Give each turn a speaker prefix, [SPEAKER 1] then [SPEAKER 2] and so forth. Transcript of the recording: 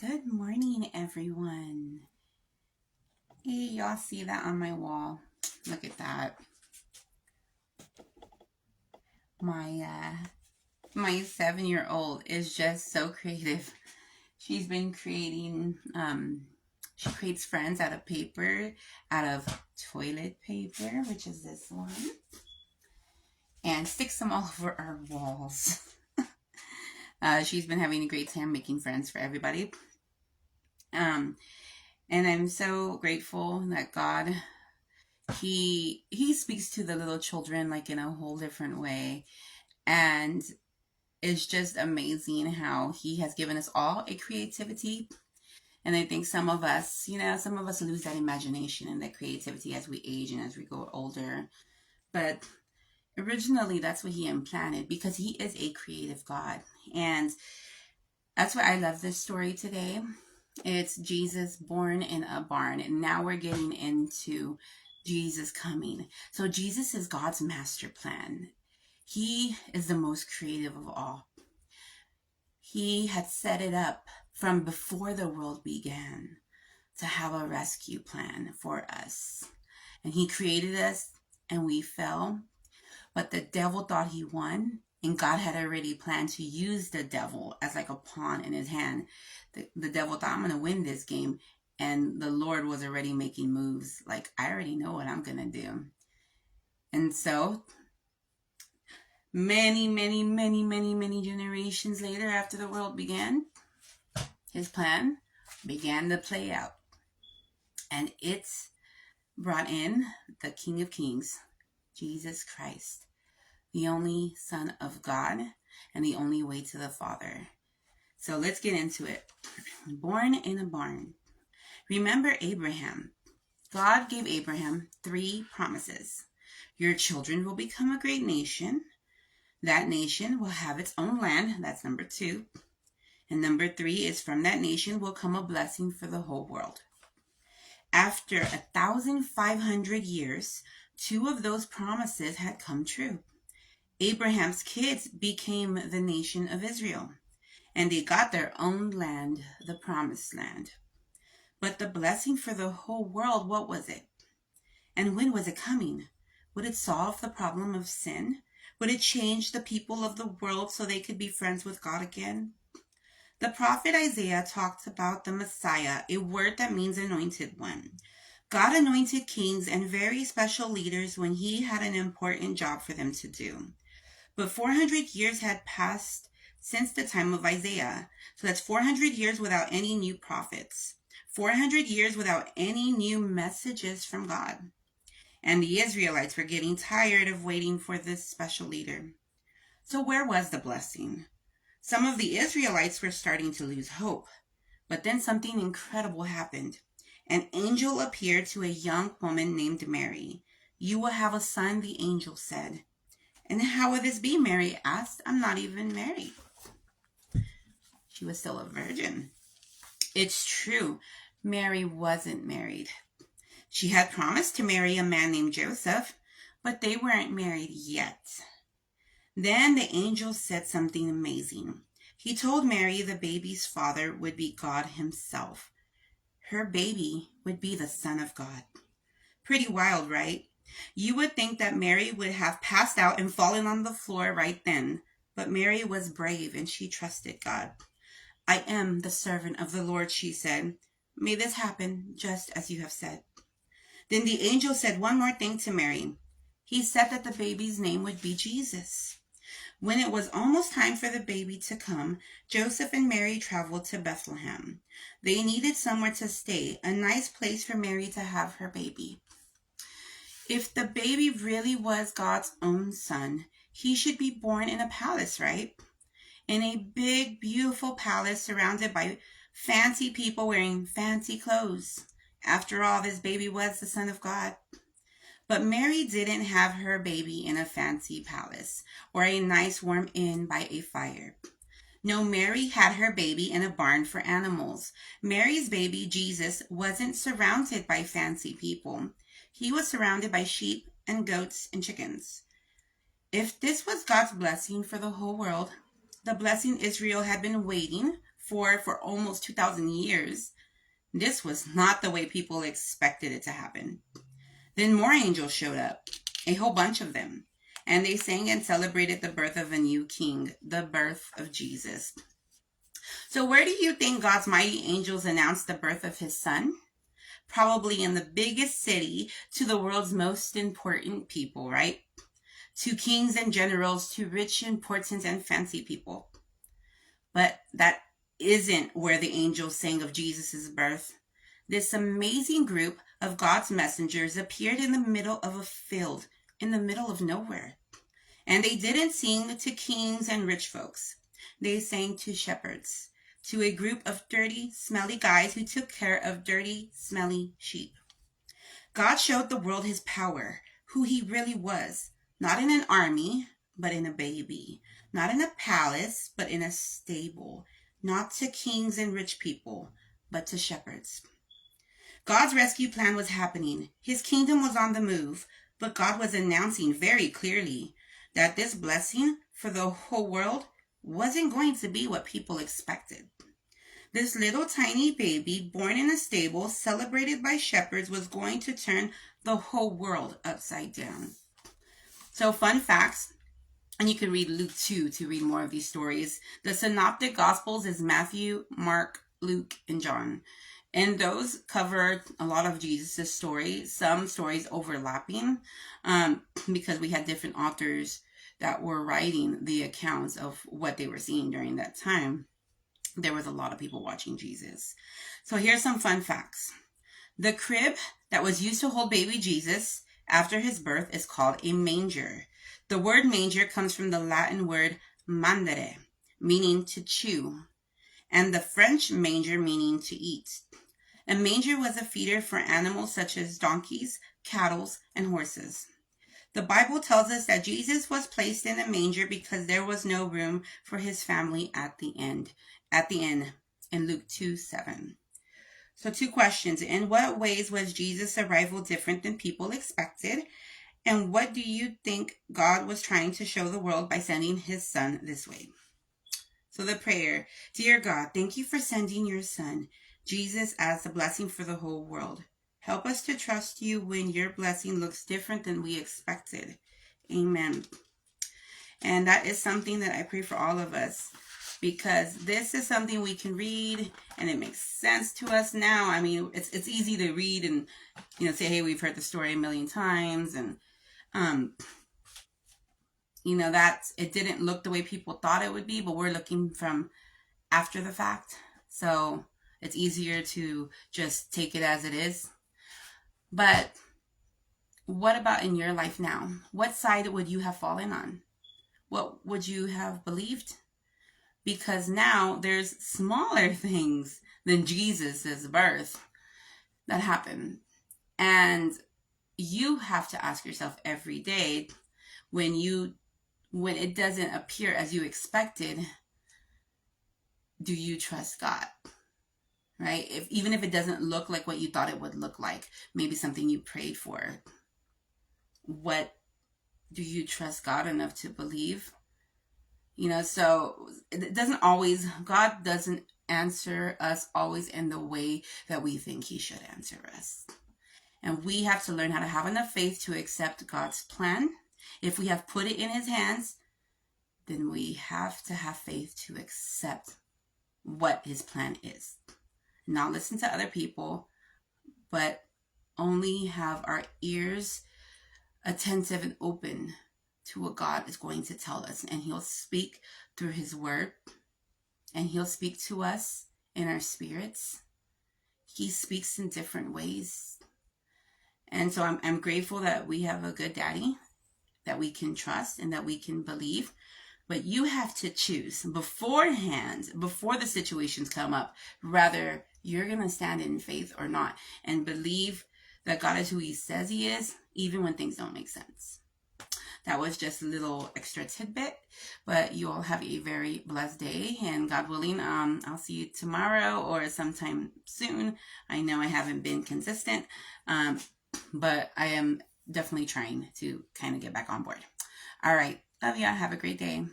[SPEAKER 1] Good morning, everyone. Hey, y'all see that on my wall? Look at that. My 7-year-old is just so creative. She's been creating she creates friends out of paper, out of toilet paper, which is this one, and sticks them all over our walls. She's been having a great time making friends for everybody. And I'm so grateful that God he speaks to the little children like in a whole different way, and it's just amazing how he has given us all a creativity. And I think some of us lose that imagination and that creativity as we age and as we grow older. But originally that's what he implanted, because he is a creative God. And that's why I love this story today. It's Jesus born in a barn, and now we're getting into Jesus coming. So Jesus is God's master plan. He is the most creative of all. He had set it up from before the world began to have a rescue plan for us. And he created us and we fell, but the devil thought he won, and God had already planned to use the devil as like a pawn in his hand. The devil thought, I'm going to win this game. And the Lord was already making moves. Like, I already know what I'm going to do. And so many generations later, after the world began, his plan began to play out. And it brought in the King of Kings, Jesus Christ, the only Son of God and the only way to the Father. So let's get into it. Born in a barn. Remember Abraham. God gave Abraham 3 promises. Your children will become a great nation. That nation will have its own land. That's number 2. And number 3 is from that nation will come a blessing for the whole world. After 1,500 years, 2 of those promises had come true. Abraham's kids became the nation of Israel, and they got their own land, the promised land. But the blessing for the whole world, what was it? And when was it coming? Would it solve the problem of sin? Would it change the people of the world so they could be friends with God again? The prophet Isaiah talked about the Messiah, a word that means anointed one. God anointed kings and very special leaders when he had an important job for them to do. But 400 years had passed since the time of Isaiah. So that's 400 years without any new prophets. 400 years without any new messages from God. And the Israelites were getting tired of waiting for this special leader. So where was the blessing? Some of the Israelites were starting to lose hope. But then something incredible happened. An angel appeared to a young woman named Mary. You will have a son, the angel said. And how would this be? Mary asked. I'm not even married. She was still a virgin. It's true. Mary wasn't married. She had promised to marry a man named Joseph, but they weren't married yet. Then the angel said something amazing. He told Mary the baby's father would be God himself. Her baby would be the Son of God. Pretty wild, right? You would think that Mary would have passed out and fallen on the floor right then, but Mary was brave and she trusted God. I am the servant of the Lord, she said. May this happen just as you have said. Then the angel said one more thing to Mary. He said that the baby's name would be Jesus. When it was almost time for the baby to come, Joseph and Mary traveled to Bethlehem. They needed somewhere to stay, a nice place for Mary to have her baby. If the baby really was God's own son, he should be born in a palace, right? In a big, beautiful palace surrounded by fancy people wearing fancy clothes. After all, this baby was the Son of God. But Mary didn't have her baby in a fancy palace or a nice warm inn by a fire. No, Mary had her baby in a barn for animals. Mary's baby, Jesus, wasn't surrounded by fancy people. He was surrounded by sheep and goats and chickens. If this was God's blessing for the whole world, the blessing Israel had been waiting for almost 2,000 years, this was not the way people expected it to happen. Then more angels showed up, a whole bunch of them, and they sang and celebrated the birth of a new king, the birth of Jesus. So where do you think God's mighty angels announced the birth of his son? Probably in the biggest city to the world's most important people, right? To kings and generals, to rich, important, and fancy people. But that isn't where the angels sang of Jesus' birth. This amazing group of God's messengers appeared in the middle of a field, in the middle of nowhere. And they didn't sing to kings and rich folks. They sang to shepherds, to a group of dirty, smelly guys who took care of dirty, smelly sheep. God showed the world his power, who he really was, not in an army, but in a baby, not in a palace, but in a stable, not to kings and rich people, but to shepherds. God's rescue plan was happening. His kingdom was on the move, but God was announcing very clearly that this blessing for the whole world wasn't going to be what people expected. This little tiny baby born in a stable, celebrated by shepherds, was going to turn the whole world upside down. So fun facts, and you can read Luke 2 to read more of these stories. The Synoptic Gospels is Matthew, Mark, Luke, and John. And those cover a lot of Jesus' stories, some stories overlapping, because we had different authors that were writing the accounts of what they were seeing during that time. There was a lot of people watching Jesus. So here's some fun facts. The crib that was used to hold baby Jesus after his birth is called a manger. The word manger comes from the Latin word mandere, meaning to chew, and the French manger, meaning to eat. A manger was a feeder for animals such as donkeys, cattle, and horses. The Bible tells us that Jesus was placed in a manger because there was no room for his family at the inn in Luke 2:7. So 2 questions. In what ways was Jesus' arrival different than people expected? And what do you think God was trying to show the world by sending his son this way? So the prayer. Dear God, thank you for sending your son, Jesus, as a blessing for the whole world. Help us to trust you when your blessing looks different than we expected. Amen. And that is something that I pray for all of us, because this is something we can read and it makes sense to us now. I mean, it's easy to read and, say, hey, we've heard the story a million times, and that it didn't look the way people thought it would be, but we're looking from after the fact. So it's easier to just take it as it is. But what about in your life now? What side would you have fallen on? What would you have believed? Because now there's smaller things than Jesus' birth that happen. And you have to ask yourself every day, when it doesn't appear as you expected, do you trust God? Right? Even if it doesn't look like what you thought it would look like, maybe something you prayed for. What do you trust God enough to believe? So it doesn't always, God doesn't answer us always in the way that we think he should answer us. And we have to learn how to have enough faith to accept God's plan. If we have put it in his hands, then we have to have faith to accept what his plan is. Not listen to other people, but only have our ears attentive and open to what God is going to tell us. And he'll speak through his word, and he'll speak to us in our spirits. He speaks in different ways. And so I'm grateful that we have a good daddy that we can trust and that we can believe. But you have to choose beforehand, before the situations come up, whether you're going to stand in faith or not, and believe that God is who he says he is, even when things don't make sense. That was just a little extra tidbit, but you all have a very blessed day, and God willing, I'll see you tomorrow or sometime soon. I know I haven't been consistent, but I am definitely trying to kind of get back on board. All right. Love ya. Have a great day.